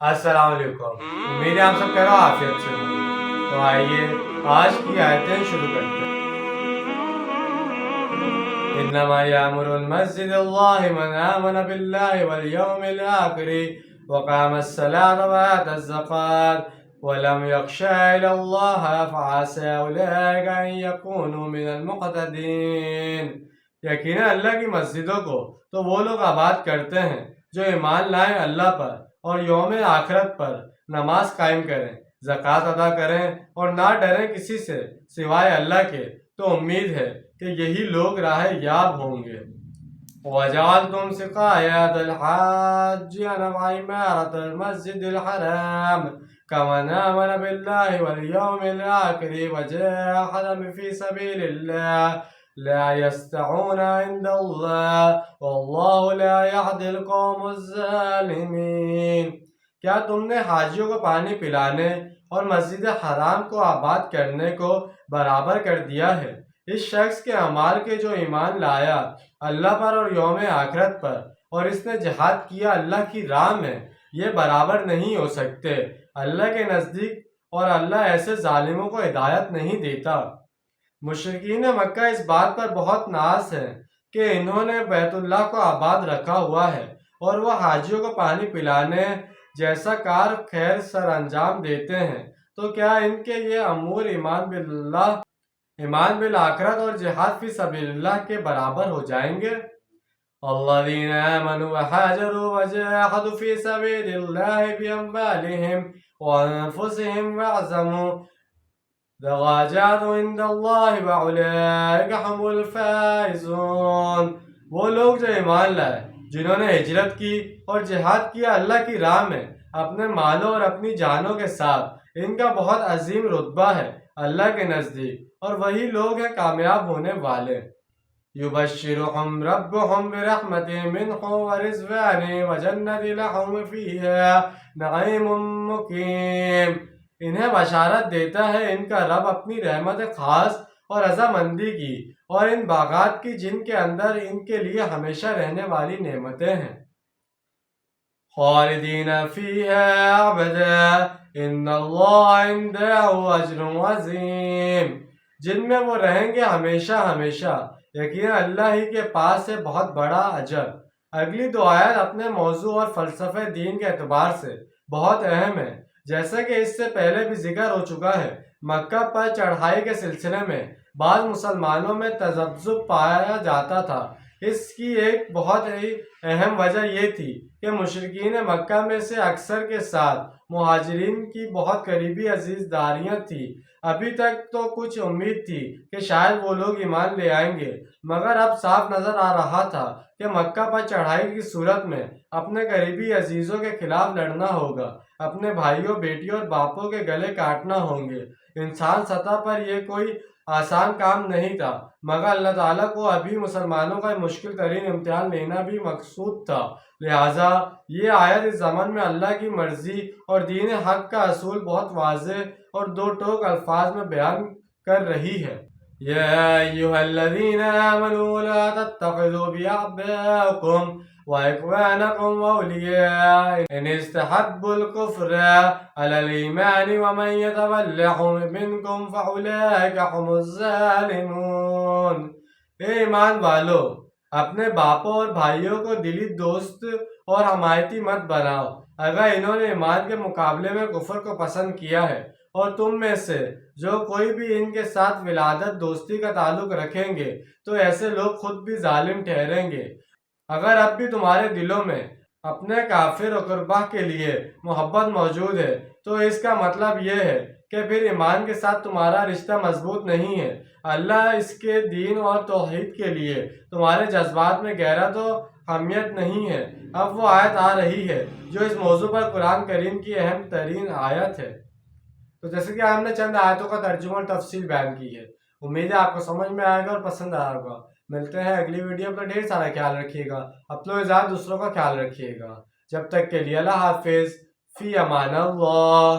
السلام علیکم، امید ہے آپ سب خیر و عافیت سے ہوں گے۔ تو آئیے آج کی آیتیں شروع کرتے ہیں۔ انما یامر المسجد اللہ من آمن باللہ والیوم الآخر وقام الصلاة وآتى الزکاة ولم یخش الا اللہ فعسى اولئک ان یکونوا من المقتدین۔ یقینا اللہ کی مسجدوں کو تو وہ لوگ آباد کرتے ہیں جو ایمان لائیں اللہ پر اور یوم آخرت پر، نماز قائم کریں، زکوٰۃ ادا کریں اور نہ ڈریں کسی سے سوائے اللہ کے، تو امید ہے کہ یہی لوگ راہ یاب ہوں گے۔ وَجَعَلْتُمْ سِقَایَةَ الْحَاجِّ وَعِمَارَةَ الْمَسْجِدِ الْحَرَامِ كَمَنْ آمَنَ بِاللَّهِ وَالْيَوْمِ الْآخِرِ وَجَاهَدَ فِي سَبِيلِ اللَّهِ لا يستعون عند اللہ واللہ لا يهدي القوم الظالمین۔ کیا تم نے حاجیوں کو پانی پلانے اور مسجد حرام کو آباد کرنے کو برابر کر دیا ہے اس شخص کے اعمال کے جو ایمان لایا اللہ پر اور یوم آخرت پر اور اس نے جہاد کیا اللہ کی راہ میں؟ یہ برابر نہیں ہو سکتے اللہ کے نزدیک، اور اللہ ایسے ظالموں کو ہدایت نہیں دیتا۔ مشرکین مکہ اس بات پر بہت ناز ہیں کہ انہوں نے بیت اللہ کو آباد رکھا ہوا ہے اور وہ حاجیوں کو پانی پلانے جیسا کار خیر سر انجام دیتے ہیں، تو کیا ان کے یہ امور ایمان بالآخرت اور جہاد فی سبیل اللہ کے برابر ہو جائیں گے؟ الذین آمنوا وحاجروا وجاہدوا فی سبیل اللہ باموالہم وانفسہم واعظموا درجات عند اللہ واولئک هم الفائزون۔ وہ لوگ جو ایمان لائے، جنہوں نے ہجرت کی اور جہاد کیا اللہ کی راہ میں اپنے مالوں اور اپنی جانوں کے ساتھ، ان کا بہت عظیم رتبہ ہے اللہ کے نزدیک، اور وہی لوگ ہیں کامیاب ہونے والے۔ یبشرہم ربہم برحمت منہ ورضوان وجنت لہم فیہا نعیم مقیم۔ انہیں بشارت دیتا ہے ان کا رب اپنی رحمت خاص اور رضامندی کی، اور ان باغات کی جن کے اندر ان کے لیے ہمیشہ رہنے والی نعمتیں ہیں۔ خالدین فیہا ابدا ان اللہ عندہ اجر عظیم۔ جن میں وہ رہیں گے ہمیشہ ہمیشہ، یقینا اللہ ہی کے پاس ہے بہت بڑا اجر۔ اگلی دو آیات اپنے موضوع اور فلسفہ دین کے اعتبار سے بہت اہم ہے۔ جیسا کہ اس سے پہلے بھی ذکر ہو چکا ہے، مکہ پر چڑھائی کے سلسلے میں بعض مسلمانوں میں تذبذب پایا جاتا تھا۔ اس کی ایک بہت ہی اہم وجہ یہ تھی کہ مشرکین مکہ میں سے اکثر کے ساتھ مہاجرین کی بہت قریبی عزیزداریاں تھیں۔ ابھی تک تو کچھ امید تھی کہ شاید وہ لوگ ایمان لے آئیں گے، مگر اب صاف نظر آ رہا تھا کہ مکہ پر چڑھائی کی صورت میں اپنے قریبی عزیزوں کے خلاف لڑنا ہوگا، اپنے بھائیوں، بیٹیوں اور باپوں کے گلے کاٹنا ہوں گے۔ انسان سطح پر یہ کوئی آسان کام نہیں تھا، مگر اللہ تعالیٰ کو ابھی مسلمانوں کا مشکل ترین امتحان لینا بھی مقصود تھا۔ لہٰذا یہ آیت اس زمن میں اللہ کی مرضی اور دین حق کا اصول بہت واضح اور دو ٹوک الفاظ میں بیان کر رہی ہے۔ یا ایھا الذین آمنوا لا تتخذوا بآبائکم وإخوانكم أولياء إن استحبوا الكفر على الإيمان ومن يتولهم منكم فأولئك هم الظالمون۔ اے ایمان والو، اپنے باپوں اور بھائیوں کو دلی دوست اور حمایتی مت بناؤ اگر انہوں نے ایمان کے مقابلے میں کفر کو پسند کیا ہے، اور تم میں سے جو کوئی بھی ان کے ساتھ ولادت دوستی کا تعلق رکھیں گے تو ایسے لوگ خود بھی ظالم ٹھہریں گے۔ اگر اب بھی تمہارے دلوں میں اپنے کافر اقربا کے لیے محبت موجود ہے تو اس کا مطلب یہ ہے کہ پھر ایمان کے ساتھ تمہارا رشتہ مضبوط نہیں ہے۔ اللہ اس کے دین اور توحید کے لیے تمہارے جذبات میں غیرت و حمیت نہیں ہے۔ اب وہ آیت آ رہی ہے جو اس موضوع پر قرآن کریم کی اہم ترین آیت ہے۔ تو جیسے کہ ہم نے چند آیتوں کا ترجمہ اور تفصیل بیان کی ہے، امید ہے آپ کو سمجھ میں آئے گا اور پسند آئے گا۔ ملتے ہیں اگلی ویڈیو پر، ڈھیر سارا خیال رکھیے گا، اپنے اور زیادہ دوسروں کا خیال رکھیے گا۔ جب تک کے لیے اللہ حافظ، فی امان اللہ۔